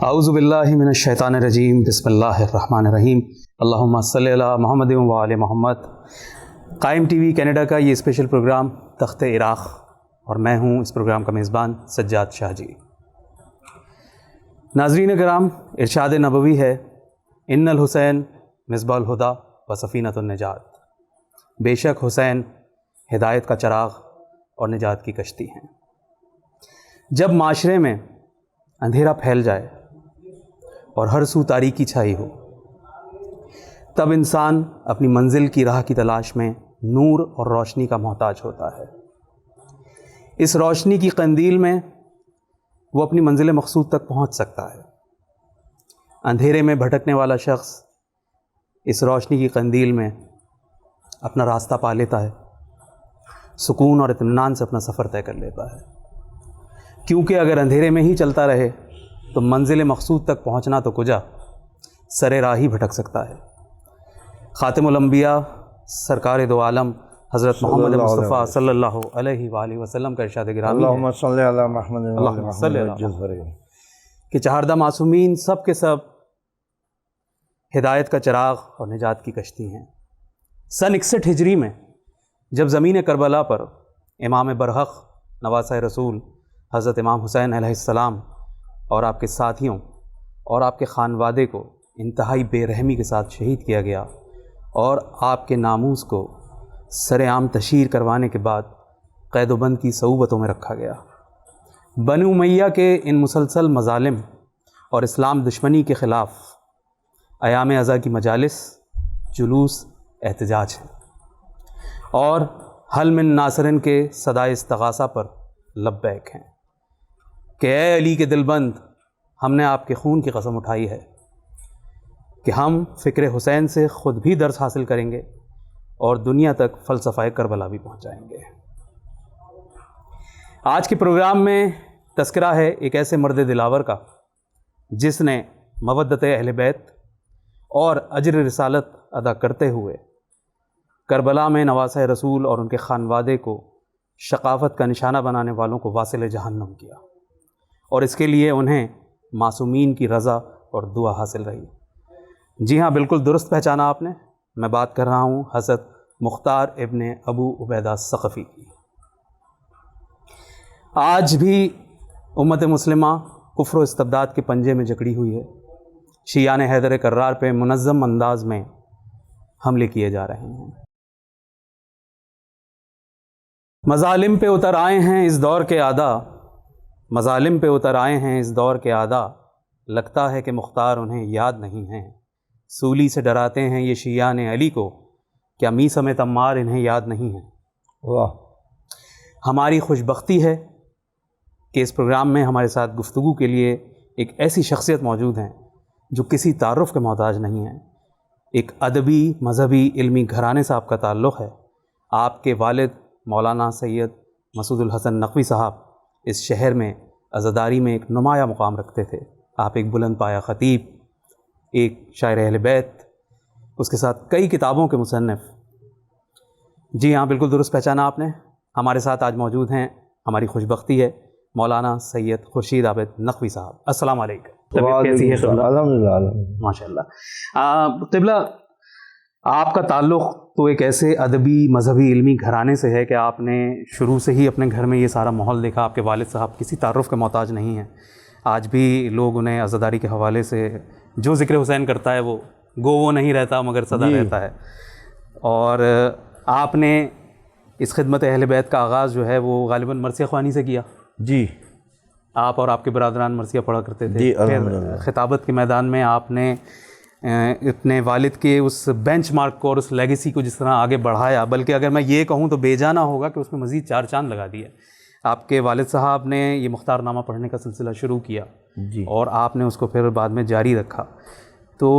اعوذ باللہ من الشیطان الرجیم، بسم اللہ الرحمن الرحیم، اللہم صلی علی محمد و آل محمد۔ قائم ٹی وی کینیڈا کا یہ اسپیشل پروگرام تخت عراق، اور میں ہوں اس پروگرام کا میزبان سجاد شاہ جی۔ ناظرین کرام، ارشاد نبوی ہے، ان الحسین مصباح الہدی و سفینۃ النجات، بے شک حسین ہدایت کا چراغ اور نجات کی کشتی ہیں۔ جب معاشرے میں اندھیرا پھیل جائے اور ہر سو تاریکی چھائی ہو، تب انسان اپنی منزل کی راہ کی تلاش میں نور اور روشنی کا محتاج ہوتا ہے۔ اس روشنی کی قندیل میں وہ اپنی منزل مقصود تک پہنچ سکتا ہے۔ اندھیرے میں بھٹکنے والا شخص اس روشنی کی قندیل میں اپنا راستہ پا لیتا ہے، سکون اور اطمینان سے اپنا سفر طے کر لیتا ہے، کیونکہ اگر اندھیرے میں ہی چلتا رہے تو منزل مقصود تک پہنچنا تو کجا، سر راہ ہی بھٹک سکتا ہے۔ خاتم الانبیاء سرکار دو عالم حضرت محمد مصطفیٰ صلی اللہ علیہ وآلہ وسلم کا ارشاد گرامی اللہم صلی علی محمد اللہم صلی علی محمد کہ چہاردہ معصومین سب کے سب ہدایت کا چراغ اور نجات کی کشتی ہیں۔ سن 61 ہجری میں جب زمین کربلا پر امام برحق نواسۂ رسول حضرت امام حسین علیہ السلام اور آپ کے ساتھیوں اور آپ کے خانوادے کو انتہائی بے رحمی کے ساتھ شہید کیا گیا، اور آپ کے ناموس کو سر عام تشہیر کروانے کے بعد قید و بند کی صعوبتوں میں رکھا گیا، بنو امیہ کے ان مسلسل مظالم اور اسلام دشمنی کے خلاف ایام ازاں کی مجالس، جلوس، احتجاج ہیں، اور حل من ناصرن کے صدائے استغاثہ پر لبیک ہیں کہ اے علی کے دلبند، ہم نے آپ کے خون کی قسم اٹھائی ہے کہ ہم فکر حسین سے خود بھی درس حاصل کریں گے اور دنیا تک فلسفہ کربلا بھی پہنچائیں گے۔ آج کے پروگرام میں تذکرہ ہے ایک ایسے مرد دلاور کا جس نے مودت اہل بیت اور اجر رسالت ادا کرتے ہوئے کربلا میں نواسۂ رسول اور ان کے خانوادے کو شقاوت کا نشانہ بنانے والوں کو واصل جہنم کیا، اور اس کے لیے انہیں معصومین کی رضا اور دعا حاصل رہی۔ جی ہاں، بالکل درست پہچانا آپ نے، میں بات کر رہا ہوں حضرت مختار ابن ابو عبیدہ ثقفی کی۔ آج بھی امت مسلمہ کفر و استبداد کے پنجے میں جکڑی ہوئی ہے۔ شیعان حیدر کرار پہ منظم انداز میں حملے کیے جا رہے ہیں۔ مظالم پہ اتر آئے ہیں اس دور کے اعداء، مظالم پہ اتر آئے ہیں اس دور کے اعداء، لگتا ہے کہ مختار انہیں یاد نہیں ہیں، سولی سے ڈراتے ہیں یہ شیعان علی کو، کیا میثم تمار انہیں یاد نہیں ہے۔ واہ! ہماری خوش بختی ہے کہ اس پروگرام میں ہمارے ساتھ گفتگو کے لیے ایک ایسی شخصیت موجود ہیں جو کسی تعارف کے محتاج نہیں ہیں۔ ایک ادبی، مذہبی، علمی گھرانے سے آپ کا تعلق ہے۔ آپ کے والد مولانا سید مسعود الحسن نقوی صاحب اس شہر میں عزاداری میں ایک نمایاں مقام رکھتے تھے۔ آپ ایک بلند پایہ خطیب، ایک شاعر اہل بیت، اس کے ساتھ کئی کتابوں کے مصنف۔ جی ہاں، بالکل درست پہچانا آپ نے۔ ہمارے ساتھ آج موجود ہیں، ہماری خوش بختی ہے، مولانا سید خورشید عابد نقوی صاحب۔ السلام علیکم، طبیعت کیسی ہے قبلہ؟ الحمدللہ ماشاء اللہ۔ قبلہ، آپ کا تعلق تو ایک ایسے ادبی، مذہبی، علمی گھرانے سے ہے کہ آپ نے شروع سے ہی اپنے گھر میں یہ سارا ماحول دیکھا۔ آپ کے والد صاحب کسی تعارف کے محتاج نہیں ہیں۔ آج بھی لوگ انہیں عزاداری کے حوالے سے جو ذکر حسین کرتا ہے وہ وہ نہیں رہتا مگر صدا رہتا ہے، اور آپ نے اس خدمت اہل بیت کا آغاز جو ہے وہ غالباً مرثیہ خوانی سے کیا۔ جی، آپ اور آپ کے برادران مرثیہ پڑھا کرتے تھے۔ جی، پھر الحمدللہ خطابت کے میدان میں آپ نے اپنے والد کے اس بینچ مارک کو اور اس لیگیسی کو جس طرح آگے بڑھایا، بلکہ اگر میں یہ کہوں تو بے جانا ہوگا کہ اس میں مزید 4 چاند لگا دیے۔ آپ کے والد صاحب نے یہ مختار نامہ پڑھنے کا سلسلہ شروع کیا، جی، اور آپ نے اس کو پھر بعد میں جاری رکھا۔ تو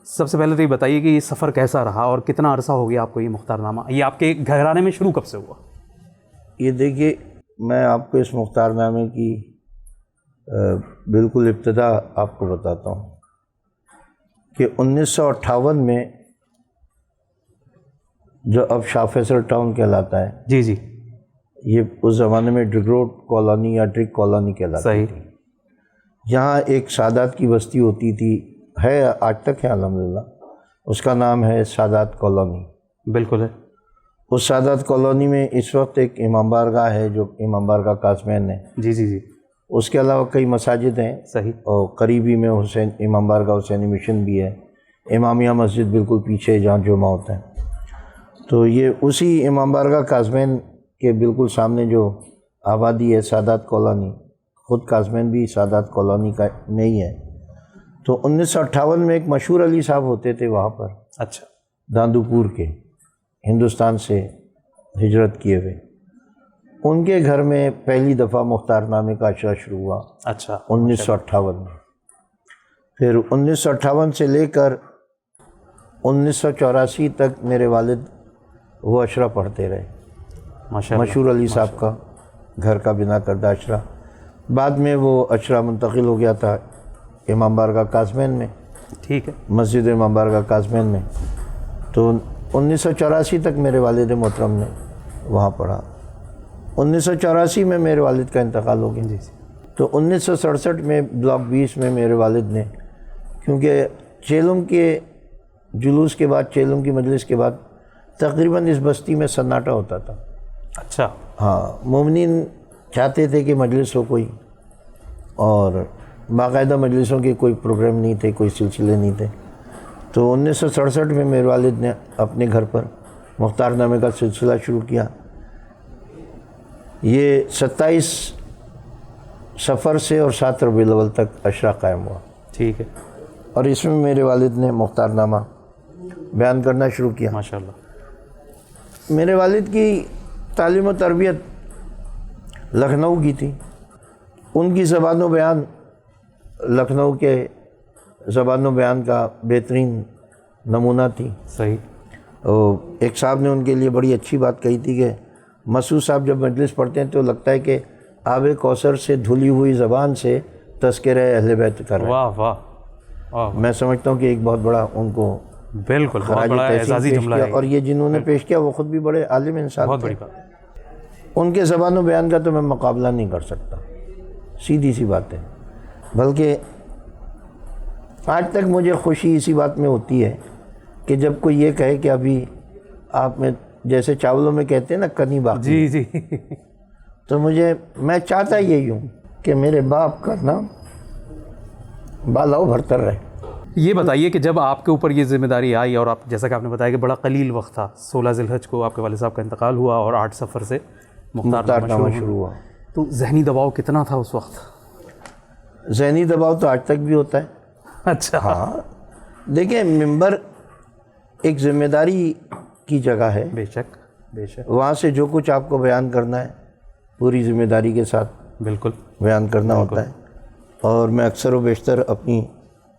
سب سے پہلے تو یہ بتائیے کہ یہ سفر کیسا رہا اور کتنا عرصہ ہو گیا آپ کو یہ مختار نامہ، یہ آپ کے گھرانے میں شروع کب سے ہوا؟ یہ دیکھیے، میں آپ کو اس مختار نامے کی بالکل ابتدا آپ کو بتاتا ہوں کہ 1958 میں جو اب شاہ فیصل ٹاؤن کہلاتا ہے، جی جی، یہ اس زمانے میں ڈگروٹ کالونی یا ڈرک کالونی کہلاتی صحیح، تھی۔ یہاں ایک سادات کی بستی ہوتی تھی، ہے آج تک ہے الحمدللہ، اس کا نام ہے سادات کالونی۔ بالکل ہے۔ اس سادات کالونی میں اس وقت ایک امام بارگاہ ہے جو امام بارگاہ کازمین ہے، جی جی جی، اس کے علاوہ کئی مساجد ہیں، صحیح۔ اور قریبی میں امام بارگاہ حسینی مشن بھی ہے، امامیہ مسجد بالکل پیچھے جہاں جمعہ ہوتا ہے۔ تو یہ اسی امام بارگاہ کازمین کے بالکل سامنے جو آبادی ہے سادات کالونی، خود کازمین بھی سادات کالونی کا میں ہی ہے۔ تو 1958 میں ایک مشہور علی صاحب ہوتے تھے وہاں پر، اچھا، داندو پور کے، ہندوستان سے ہجرت کیے ہوئے، ان کے گھر میں پہلی دفعہ مختار نامے کا اشرا شروع ہوا اچھا، 1958 میں۔ پھر 1958 سے لے کر 1984 تک میرے والد وہ اشرا پڑھتے رہے، ماشاء اللہ، مشہور علی صاحب کا گھر کا بنا کردہ اشرا۔ بعد میں وہ اشرا منتقل ہو گیا تھا امام بارگاہ کازمین میں، ٹھیک ہے، مسجد امام بارگاہ کازمین میں۔ تو 1984 تک میرے والد محترم نے وہاں پڑھا۔ 1984 میں میرے والد کا انتقال ہو گیا۔ جی، تو 1967 میں بلاک 20 میں میرے والد نے، کیونکہ چیلم کے جلوس کے بعد، چیلم کی مجلس کے بعد تقریباً اس بستی میں سناٹا ہوتا تھا۔ اچھا، ہاں، مومنین چاہتے تھے کہ مجلس ہو کوئی، اور باقاعدہ مجلسوں کے کوئی پروگرام نہیں تھے، کوئی سلسلے نہیں تھے۔ تو 1967 میں میرے والد نے اپنے گھر پر مختار نامے کا سلسلہ شروع کیا۔ یہ 27 صفر سے اور 7 ربیع الاول تک اشرا قائم ہوا، ٹھیک ہے، اور اس میں میرے والد نے مختار نامہ بیان کرنا شروع کیا۔ ماشاء اللہ، میرے والد کی تعلیم و تربیت لکھنؤ کی تھی، ان کی زبان و بیان لکھنؤ کے زبان و بیان کا بہترین نمونہ تھی۔ صحیح، اور ایک صاحب نے ان کے لیے بڑی اچھی بات کہی تھی کہ مسعود صاحب جب مجلس پڑھتے ہیں تو لگتا ہے کہ آب کوثر سے دھلی ہوئی زبان سے تذکرہ اہل بیت کر رہے ہیں۔ واہ واہ واہ، میں سمجھتا ہوں کہ ایک بہت بڑا ان کو بالکل، بہت خراج بڑا تحسین اعزازی پیش جملہ کیا، ہے، اور یہ جنہوں نے پیش کیا وہ خود بھی بڑے عالم انسان بہت تھے۔ بڑی بات، ان کے زبان و بیان کا تو میں مقابلہ نہیں کر سکتا، سیدھی سی بات ہے۔ بلکہ آج تک مجھے خوشی اسی بات میں ہوتی ہے کہ جب کوئی یہ کہے کہ ابھی آپ میں جیسے چاولوں میں کہتے ہیں نا کنی باقی، جی جی، تو میں چاہتا یہی ہوں کہ میرے باپ کا نام بالاؤ بھرتر رہے۔ یہ بتائیے کہ جب آپ کے اوپر یہ ذمہ داری آئی، اور آپ جیسا کہ آپ نے بتایا کہ بڑا قلیل وقت تھا، 16 ذی الحج کو آپ کے والد صاحب کا انتقال ہوا اور 8 صفر سے مختار نامہ شروع ہوا۔ تو ذہنی دباؤ کتنا تھا اس وقت؟ ذہنی دباؤ تو آج تک بھی ہوتا ہے۔ اچھا، ہاں، دیکھیں ممبر ایک ذمہ داری کی جگہ ہے، بے شک بے شک، وہاں سے جو کچھ آپ کو بیان کرنا ہے پوری ذمہ داری کے ساتھ بالکل، بیان کرنا ہوتا ہے۔ اور میں اکثر و بیشتر اپنی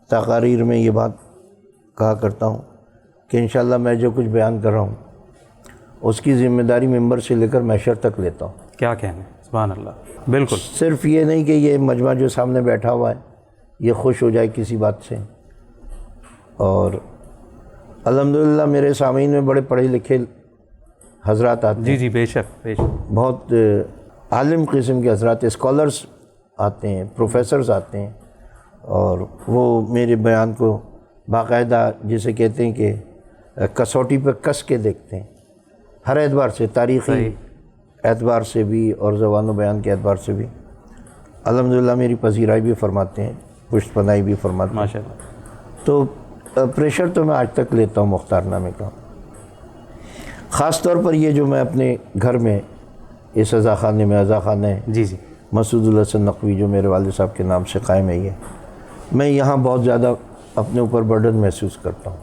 تقاریر میں یہ بات کہا کرتا ہوں کہ انشاءاللہ میں جو کچھ بیان کر رہا ہوں اس کی ذمہ داری ممبر سے لے کر محشر تک لیتا ہوں۔ کیا کہنے، سبحان اللہ، بالکل، صرف یہ نہیں کہ یہ مجمع جو سامنے بیٹھا ہوا ہے یہ خوش ہو جائے کسی بات سے۔ اور الحمدللہ میرے سامعین میں بڑے پڑھے لکھے حضرات آتے ہیں، جی جی، بے شک بے شک، بہت عالم قسم کے حضرات، اسکالرز آتے ہیں، پروفیسرز آتے ہیں، اور وہ میرے بیان کو باقاعدہ جسے کہتے ہیں کہ کسوٹی پہ کس کے دیکھتے ہیں، ہر اعتبار سے، تاریخی اعتبار سے بھی اور زبان و بیان کے اعتبار سے بھی۔ الحمدللہ میری پذیرائی بھی فرماتے ہیں، پشت پناہی بھی فرماتے ہیں۔ ماشاء اللہ، تو پریشر تو میں آج تک لیتا ہوں مختار نامے کا، خاص طور پر یہ جو میں اپنے گھر میں اس عزا خانے میں، عزا خانہ ہے جی جی، مسعود الحسن نقوی جو میرے والد صاحب کے نام سے قائم ہے، یہ میں یہاں بہت زیادہ اپنے اوپر برڈن محسوس کرتا ہوں،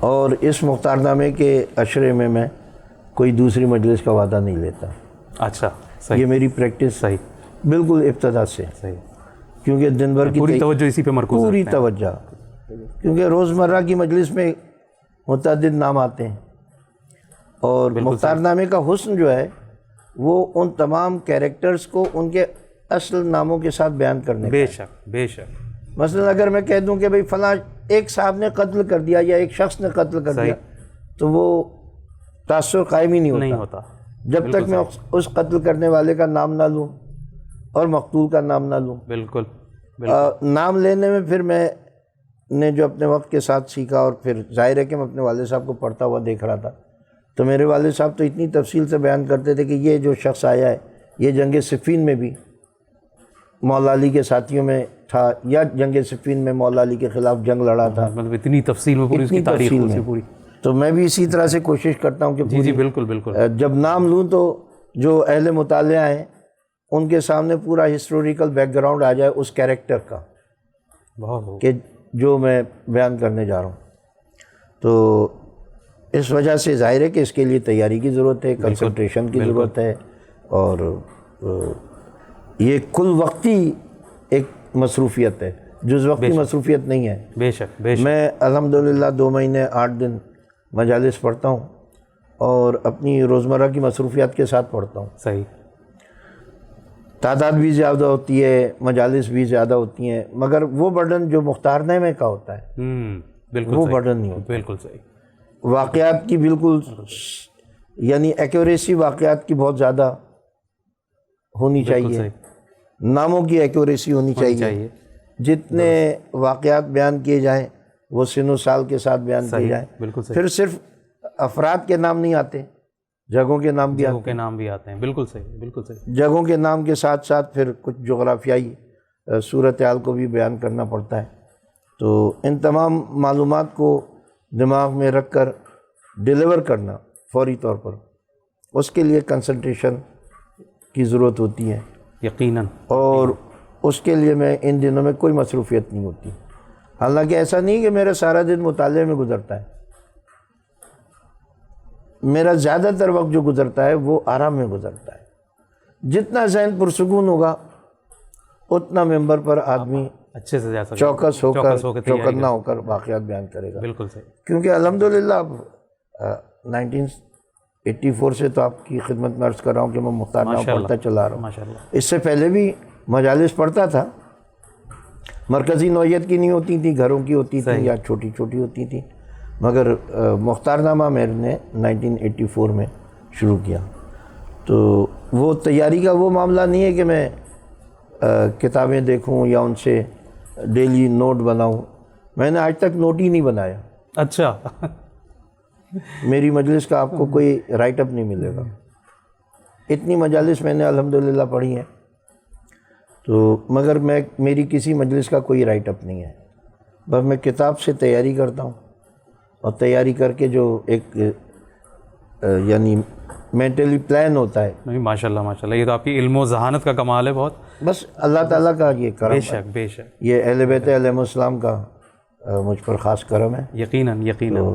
اور اس مختار نامے کے عشرے میں کوئی دوسری مجلس کا وعدہ نہیں لیتا۔ اچھا، صحیح، یہ میری پریکٹس صحیح، بالکل ابتدا سے، صحیح، کیونکہ دن بھر کی پوری توجہ اسی پہ مرکوز پوری رکھتے ہیں۔ توجہ، کیونکہ روزمرہ کی مجلس میں متعدد نام آتے ہیں، اور مختار نامے کا حسن جو ہے وہ ان تمام کیریکٹرز کو ان کے اصل ناموں کے ساتھ بیان کرنے کا۔ بے شک بے شک، مثلا اگر میں کہہ دوں کہ بھئی فلاں ایک صاحب نے قتل کر دیا یا ایک شخص نے قتل کر دیا، تو وہ تاثر قائم ہی نہیں ہوتا جب تک میں اس قتل کرنے والے کا نام نہ لوں اور مقتول کا نام نہ لوں۔ بالکل، نام لینے میں پھر میں نے جو اپنے وقت کے ساتھ سیکھا، اور پھر ظاہر ہے کہ میں اپنے والد صاحب کو پڑھتا ہوا دیکھ رہا تھا، تو میرے والد صاحب تو اتنی تفصیل سے بیان کرتے تھے کہ یہ جو شخص آیا ہے یہ جنگ صفین میں بھی مولا علی کے ساتھیوں میں تھا، یا جنگ صفین میں مولا علی کے خلاف جنگ لڑا تھا، مطلب اتنی تفصیل میں پوری اس کی تاریخ میں پوری. تو میں بھی اسی طرح سے کوشش کرتا ہوں کہ جی بالکل بالکل. جب نام لوں تو جو اہل مطالعہ ہیں ان کے سامنے پورا ہسٹوریکل بیک گراؤنڈ آ جائے اس کیریکٹر کا، بہت کہ جو میں بیان کرنے جا رہا ہوں. تو اس وجہ سے ظاہر ہے کہ اس کے لیے تیاری کی ضرورت ہے، کنسنٹریشن کی ضرورت ہے، اور یہ کل وقتی ایک مصروفیت ہے، جز وقتی مصروفیت نہیں ہے. بے شک بے شک. میں الحمدللہ 2 مہینے 8 دن مجالس پڑھتا ہوں، اور اپنی روزمرہ کی مصروفیات کے ساتھ پڑھتا ہوں. صحیح. تعداد بھی زیادہ ہوتی ہے، مجالس بھی زیادہ ہوتی ہیں، مگر وہ برڈن جو مختارنامے کا ہوتا ہے بالکل وہ برڈن نہیں ہوتا. بالکل صحیح. واقعات کی بالکل یعنی ایکوریسی واقعات کی بہت زیادہ ہونی چاہیے، ناموں کی ایکوریسی ہونی چاہیے. جتنے واقعات بیان کیے جائیں وہ سن و سال کے ساتھ بیان کیے جائیں. پھر صرف افراد کے نام نہیں آتے، جگہوں کے نام بھی آتے ہیں. بالکل صحیح بالکل صحیح. جگہوں کے نام کے ساتھ ساتھ پھر کچھ جغرافیائی صورتحال کو بھی بیان کرنا پڑتا ہے. تو ان تمام معلومات کو دماغ میں رکھ کر ڈیلیور کرنا فوری طور پر، اس کے لیے کنسنٹریشن کی ضرورت ہوتی ہے یقیناً. اور اس کے لیے میں ان دنوں میں کوئی مصروفیت نہیں ہوتی. حالانکہ ایسا نہیں کہ میرا سارا دن مطالعے میں گزرتا ہے، میرا زیادہ تر وقت جو گزرتا ہے وہ آرام میں گزرتا ہے. جتنا ذہن پرسکون ہوگا اتنا ممبر پر آدمی اچھے سے جیسا چوکس ہو کر چوکنا ہو کر واقعات بیان کرے گا. بالکل صحیح. کیونکہ الحمدللہ اب 1984 سے تو آپ کی خدمت میں عرض کر رہا ہوں کہ میں مختارنامہ پڑھتا چلا رہا ہوں. ماشاءاللہ. اس سے پہلے بھی مجالس پڑھتا تھا، مرکزی نوعیت کی نہیں ہوتی تھی، گھروں کی ہوتی تھی یا چھوٹی چھوٹی ہوتی تھی، مگر مختارنامہ میں نے 1984 میں شروع کیا. تو وہ تیاری کا وہ معاملہ نہیں ہے کہ میں کتابیں دیکھوں یا ان سے ڈیلی نوٹ بناؤں. میں نے آج تک نوٹ ہی نہیں بنایا. اچھا. میری مجلس کا آپ کو کوئی رائٹ اپ نہیں ملے گا. اتنی مجالس میں نے الحمدللہ پڑھی ہیں، تو مگر میری کسی مجلس کا کوئی رائٹ اپ نہیں ہے. بس میں کتاب سے تیاری کرتا ہوں، اور تیاری کر کے جو ایک یعنی مینٹلی پلان ہوتا ہے. نہیں ماشاءاللہ ماشاءاللہ، یہ تو آپ کی علم و ذہانت کا کمال ہے بہت. بس اللہ تعالیٰ کا یہ کرم ہے. بے شک بے شک. یہ اہل بیت علیہم السلام کا مجھ پر خاص کرم ہے. یقیناً یقیناً.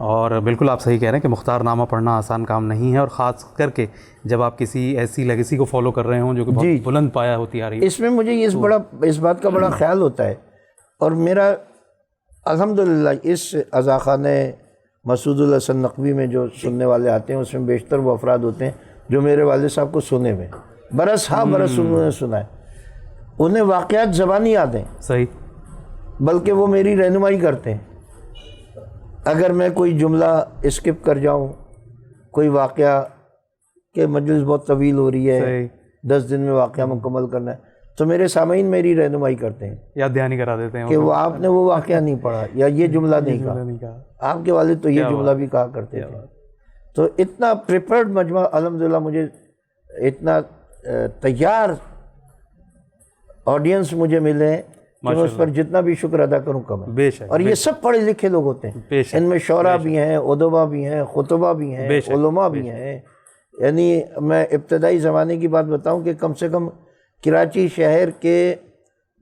اور بالکل آپ صحیح کہہ رہے ہیں کہ مختارنامہ پڑھنا آسان کام نہیں ہے، اور خاص کر کے جب آپ کسی ایسی لیگیسی کو فالو کر رہے ہوں جو کہ بہت بلند پایا ہوتی آ رہی ہے. اس میں مجھے اس بات کا بڑا خیال ہوتا ہے، اور میرا الحمدللہ اس عزاخانہ مسعود الحسن نقوی میں جو سننے والے آتے ہیں اس میں بیشتر وہ افراد ہوتے ہیں جو میرے والد صاحب کو سنے میں برس انہوں نے سنا ہے. انہیں واقعات زبانی یاد ہیں. صحیح. بلکہ وہ میری رہنمائی کرتے ہیں. اگر میں کوئی جملہ اسکپ کر جاؤں، کوئی واقعہ کہ مجلس بہت طویل ہو رہی ہے، 10 دن میں واقعہ مکمل کرنا ہے، تو میرے سامعین میری رہنمائی کرتے ہیں، یاد دہانی کرا دیتے ہیں کہ وہ آپ نے وہ واقعہ نہیں پڑھا یا یہ جملہ نہیں کہا. آپ کے والد تو یہ جملہ بھی کہا کرتے تھے. تو اتنا پریپرڈ مجمع الحمدللہ، مجھے اتنا تیار آڈینس مجھے ملے ہیں کہ میں اس پر جتنا بھی شکر ادا کروں کم ہے. اور یہ سب پڑھے لکھے لوگ ہوتے ہیں، ان میں شعراء بھی ہیں، ادبا بھی ہیں، خطبہ بھی ہیں، علماء بھی ہیں. یعنی میں ابتدائی زمانے کی بات بتاؤں کہ کم سے کم کراچی شہر کے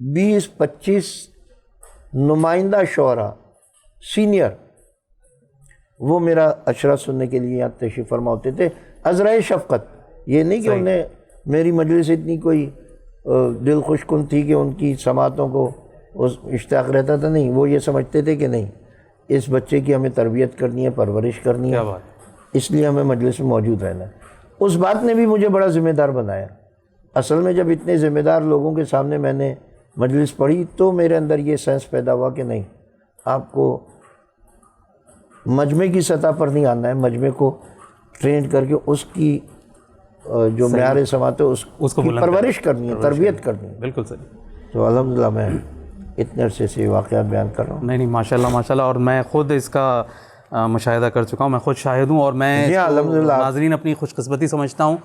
20-25 نمائندہ شعراء سینئر وہ میرا اشرا سننے کے لیے یہاں تشریف فرما ہوتے تھے. عذرائے شفقت، یہ نہیں کہ انہیں میری مجلس اتنی کوئی دل خوش کن تھی کہ ان کی سماعتوں کو اشتیاق رہتا تھا، نہیں، وہ یہ سمجھتے تھے کہ نہیں، اس بچے کی ہمیں تربیت کرنی ہے، پرورش کرنی ہے، اس لیے ہمیں مجلس میں موجود رہنا ہے. اس بات نے بھی مجھے بڑا ذمہ دار بنایا. اصل میں جب اتنے ذمہ دار لوگوں کے سامنے میں نے مجلس پڑھی تو میرے اندر یہ سینس پیدا ہوا کہ نہیں، آپ کو مجمع کی سطح پر نہیں آنا ہے، مجمع کو ٹرین کر کے اس کی جو معیار سماعت ہے اس کی پرورش کرنی ہے، تربیت کرنی ہے. بالکل صحیح. تو الحمدللہ میں اتنے عرصے سے واقعات بیان کر رہا ہوں. نہیں ماشاءاللہ اور میں خود اس کا مشاہدہ کر چکا ہوں, میں خود شاہد ہوں, اور میں جی الحمدللہ ناظرین اپنی خوش قسمتی سمجھتا ہوں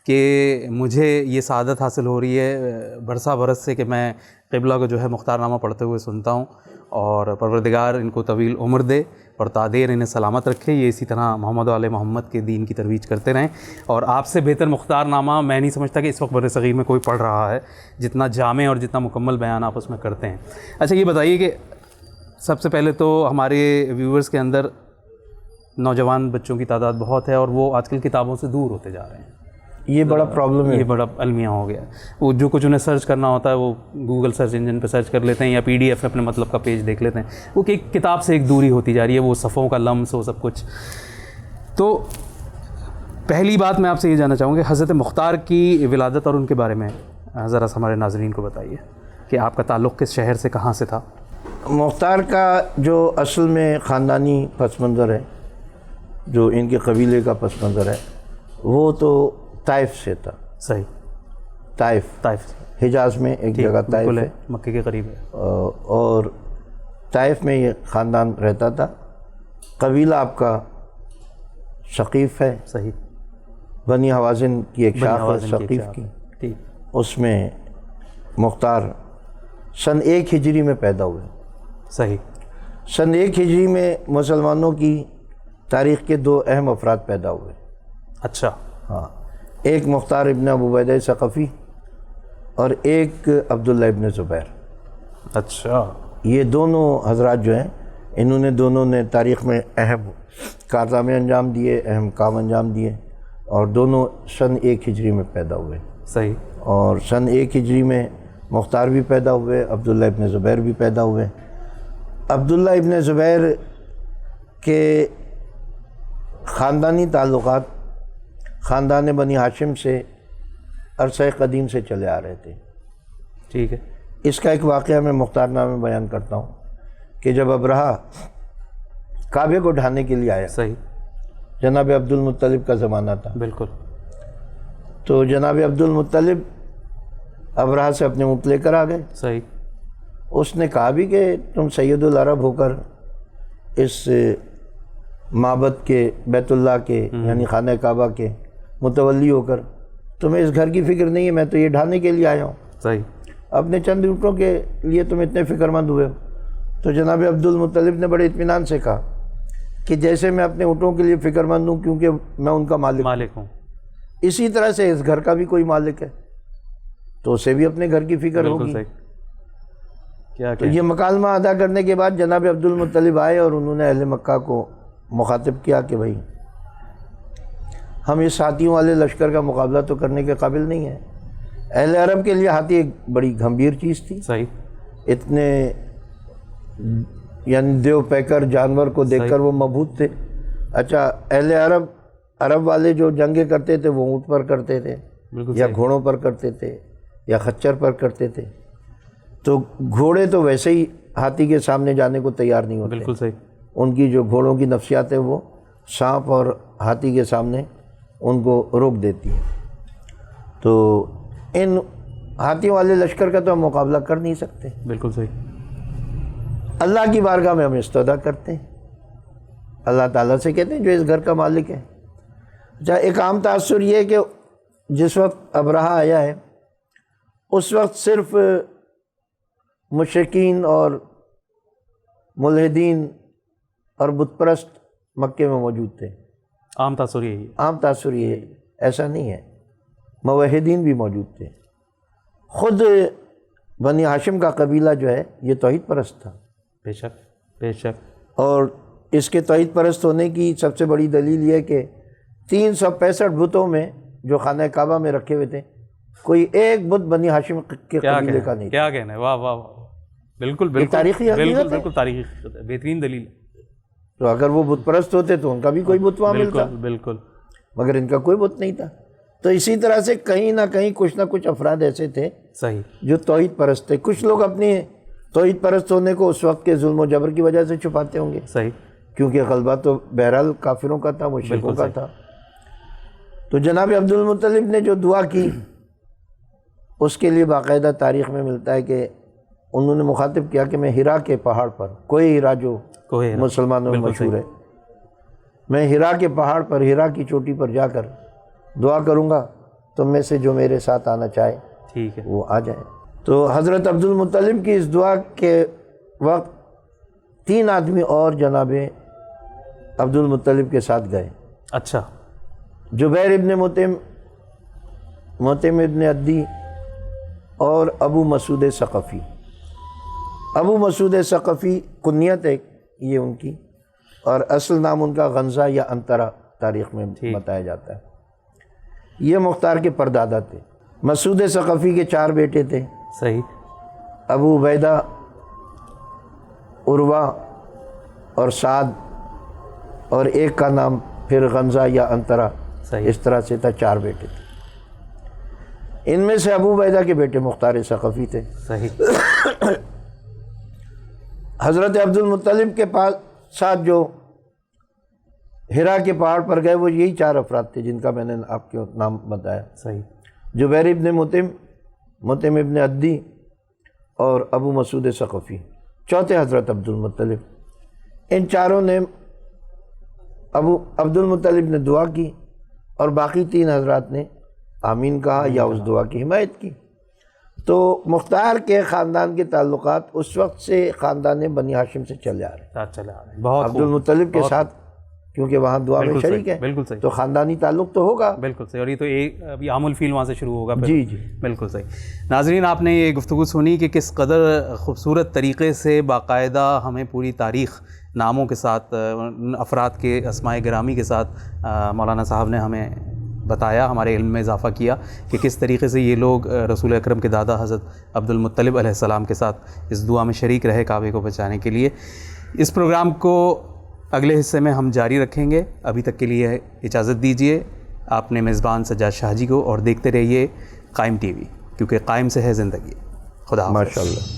کہ مجھے یہ سعادت حاصل ہو رہی ہے برسا برس سے کہ میں قبلہ کو جو ہے مختار نامہ پڑھتے ہوئے سنتا ہوں, اور پروردگار ان کو طویل عمر دے اور تادیر انہیں سلامت رکھے, یہ اسی طرح محمد و آل محمد کے دین کی ترویج کرتے رہیں. اور آپ سے بہتر مختار نامہ میں نہیں سمجھتا کہ اس وقت بر صغیر میں کوئی پڑھ رہا ہے جتنا جامع اور جتنا مکمل بیان آپ اس میں کرتے ہیں. اچھا یہ بتائیے کہ سب سے پہلے تو ہمارے ویورز کے اندر نوجوان بچوں کی تعداد بہت ہے اور وہ آج کل کتابوں سے دور ہوتے جا رہے ہیں, یہ بڑا پرابلم ہے. یہ بڑا المیہ ہو گیا. وہ جو کچھ انہیں سرچ کرنا ہوتا ہے وہ گوگل سرچ انجن پہ سرچ کر لیتے ہیں یا PDF اپنے مطلب کا پیج دیکھ لیتے ہیں. وہ کہ ایک کتاب سے ایک دوری ہوتی جا رہی ہے, وہ صفحوں کا لمس وہ سب کچھ. تو پہلی بات میں آپ سے یہ جاننا چاہوں گا کہ حضرت مختار کی ولادت اور ان کے بارے میں ذرا ہمارے ناظرین کو بتائیے کہ آپ کا تعلق کس شہر سے کہاں سے تھا. مختار کا جو اصل میں خاندانی پس منظر ہے, جو ان کے قبیلے کا پس منظر ہے, وہ تو طائف سے تھا. صحیح, طائف حجاز میں ایک جگہ طائف ہے, مکے کے قریب ہے, اور طائف میں یہ خاندان رہتا تھا. قبیلہ آپ کا ثقیف ہے. صحیح, بنی حوازن کی ایک شاخ ہے ثقیف کی. ٹھیک, اس میں مختار سن 1 ہجری میں پیدا ہوئے. صحیح, سن 1 ہجری میں مسلمانوں کی تاریخ کے 2 اہم افراد پیدا ہوئے. اچھا, ہاں, ایک مختار ابن ابو عبیدہ ثقفی اور ایک عبداللہ ابن زبیر. اچھا, یہ دونوں حضرات جو ہیں انہوں نے دونوں نے تاریخ میں اہم کارنامے انجام دیے, اہم کام انجام دیے, اور دونوں سن 1 ہجری میں پیدا ہوئے. صحیح, اور سن 1 ہجری میں مختار بھی پیدا ہوئے, عبداللہ ابن زبیر بھی پیدا ہوئے. عبداللہ ابن زبیر کے خاندانی تعلقات خاندان بنی ہاشم سے عرصہ قدیم سے چلے آ رہے تھے. ٹھیک ہے, اس کا ایک واقعہ میں مختار نامے بیان کرتا ہوں کہ جب ابرہہ کعبے کو ڈھانے کے لیے آیا, صحیح, جناب عبد المطلب کا زمانہ تھا. بالکل, تو جناب عبد المطلب ابرہہ سے اپنے اونٹ لے کر آ گئے. صحیح, اس نے کہا بھی کہ تم سید العرب ہو کر اس معبد کے بیت اللہ کے یعنی خانہ کعبہ کے متولی ہو کر تمہیں اس گھر کی فکر نہیں ہے, میں تو یہ ڈھانے کے لیے آیا ہوں. صحیح, اپنے چند اونٹوں کے لیے تم اتنے فکر مند ہوئے ہو. تو جناب عبد المطلب نے بڑے اطمینان سے کہا کہ جیسے میں اپنے اونٹوں کے لیے فکر مند ہوں کیونکہ میں ان کا مالک ہوں, اسی طرح سے اس گھر کا بھی کوئی مالک ہے تو اسے بھی اپنے گھر کی فکر ہوگی. تو یہ مکالمہ ادا کرنے کے بعد جناب عبد المطلب آئے اور انہوں نے اہل مکہ کو مخاطب کیا کہ بھائی ہم اس ہاتھیوں والے لشکر کا مقابلہ تو کرنے کے قابل نہیں ہیں. اہل عرب کے لیے ہاتھی ایک بڑی گھمبیر چیز تھی. صحیح, اتنے یعنی دیو پیکر جانور کو دیکھ کر وہ مبہوت تھے. اچھا, اہل عرب والے جو جنگیں کرتے تھے وہ اونٹ پر کرتے تھے یا گھوڑوں پر کرتے تھے یا خچر پر کرتے تھے. تو گھوڑے تو ویسے ہی ہاتھی کے سامنے جانے کو تیار نہیں ہوتے. بالکل صحیح, ان کی جو گھوڑوں کی نفسیات ہے وہ سانپ اور ہاتھی کے سامنے ان کو روک دیتی ہے. تو ان ہاتھیوں والے لشکر کا تو ہم مقابلہ کر نہیں سکتے. بالکل صحیح, اللہ کی بارگاہ میں ہم استدعا کرتے ہیں, اللہ تعالیٰ سے کہتے ہیں جو اس گھر کا مالک ہے. ایک عام تاثر یہ ہے کہ جس وقت ابرہہ آیا ہے اس وقت صرف مشرکین اور ملحدین اور بت پرست مکے میں موجود تھے. عام تاثر یہی ہے. عام تاثر یہ ہے, ایسا نہیں ہے, موحدین بھی موجود تھے. خود بنی ہاشم کا قبیلہ جو ہے یہ توحید پرست تھا. بے شک, بے شک. اور اس کے توحید پرست ہونے کی سب سے بڑی دلیل یہ ہے کہ 365 بتوں میں جو خانہ کعبہ میں رکھے ہوئے تھے کوئی ایک بت بنی ہاشم کے قبیلے کا نہیں. کیا کہنا ہے, واہ واہ, بالکل بالکل تاریخی حقیقت ہے. بالکل تاریخی, بہترین دلیل. تو اگر وہ بت پرست ہوتے تو ان کا بھی کوئی بت وہاں ملتا. بالکل, مگر ان کا کوئی بت نہیں تھا. تو اسی طرح سے کہیں نہ کہیں کچھ نہ کچھ افراد ایسے تھے صحیح جو توحید پرست تھے. کچھ لوگ اپنی توحید پرست ہونے کو اس وقت کے ظلم و جبر کی وجہ سے چھپاتے ہوں گے. صحیح, کیونکہ غلبہ تو بہرحال کافروں کا تھا, مشرکوں کا تھا. تو جناب عبد المطلب نے جو دعا کی اس کے لیے باقاعدہ تاریخ میں ملتا ہے کہ انہوں نے مخاطب کیا کہ میں ہرا کے پہاڑ پر، کوئی ہرا جو مسلمانوں میں مشہور ہے، میں ہرا کے پہاڑ پر، ہرا کی چوٹی پر جا کر دعا کروں گا، تم میں سے جو میرے ساتھ آنا چاہے ٹھیک ہے وہ آ جائے۔ تو حضرت عبد المطلب کی اس دعا کے وقت 3 آدمی اور جناب عبد المطلب کے ساتھ گئے۔ اچھا، جبیر ابن مطعم ابن عدی اور ابو مسعود ثقفی۔ ابو مسعود ثقفی کنیت ہے یہ ان کی، اور اصل نام ان کا غنزہ یا انترا تاریخ میں بتایا جاتا ہے۔ یہ مختار کے پردادا تھے۔ مسعود ثقفی کے 4 بیٹے تھے، صحیح، ابو عبیدہ، عروہ اور سعد، اور ایک کا نام پھر غنزہ یا انترا، صحیح، اس طرح سے تھا، 4 بیٹے تھے۔ ان میں سے ابو عبیدہ کے بیٹے مختار ثقفی تھے۔ صحیح، حضرت عبد المطلب کے پاس ساتھ جو ہرا کے پہاڑ پر گئے وہ یہی 4 افراد تھے جن کا میں نے آپ کے نام بتایا، صحیح، جبیر ابن مطعم ابن عدی اور ابو مسعود ثقفی، چوتھے حضرت عبد المطلب۔ ان چاروں نے عبد المطلب نے دعا کی اور باقی 3 حضرات نے آمین کہا یا اس دعا کی حمایت کی۔ تو مختار کے خاندان کے تعلقات اس وقت سے خاندان بنی ہاشم سے چلے آ رہے ہیں۔ بہت عبد المطلب کے ساتھ کیونکہ وہاں دعا میں شریک ہے، بالکل صحیح، تو خاندانی تعلق تو ہوگا، بالکل صحیح، اور یہ تو ایک ابھی عام الفیل وہاں سے شروع ہوگا۔ جی جی بالکل صحیح۔ ناظرین، آپ نے یہ گفتگو سنی کہ کس قدر خوبصورت طریقے سے باقاعدہ ہمیں پوری تاریخ ناموں کے ساتھ، افراد کے اسماء گرامی کے ساتھ مولانا صاحب نے ہمیں بتایا، ہمارے علم میں اضافہ کیا کہ کس طریقے سے یہ لوگ رسول اکرم کے دادا حضرت عبد المطلب علیہ السلام کے ساتھ اس دعا میں شریک رہے کعبے کو بچانے کے لیے۔ اس پروگرام کو اگلے حصے میں ہم جاری رکھیں گے، ابھی تک کے لیے اجازت دیجیے۔ آپ نے میزبان سجاد شاہ جی کو، اور دیکھتے رہیے قائم ٹی وی، کیونکہ قائم سے ہے زندگی۔ خدا حافظ۔ ماشاءاللہ۔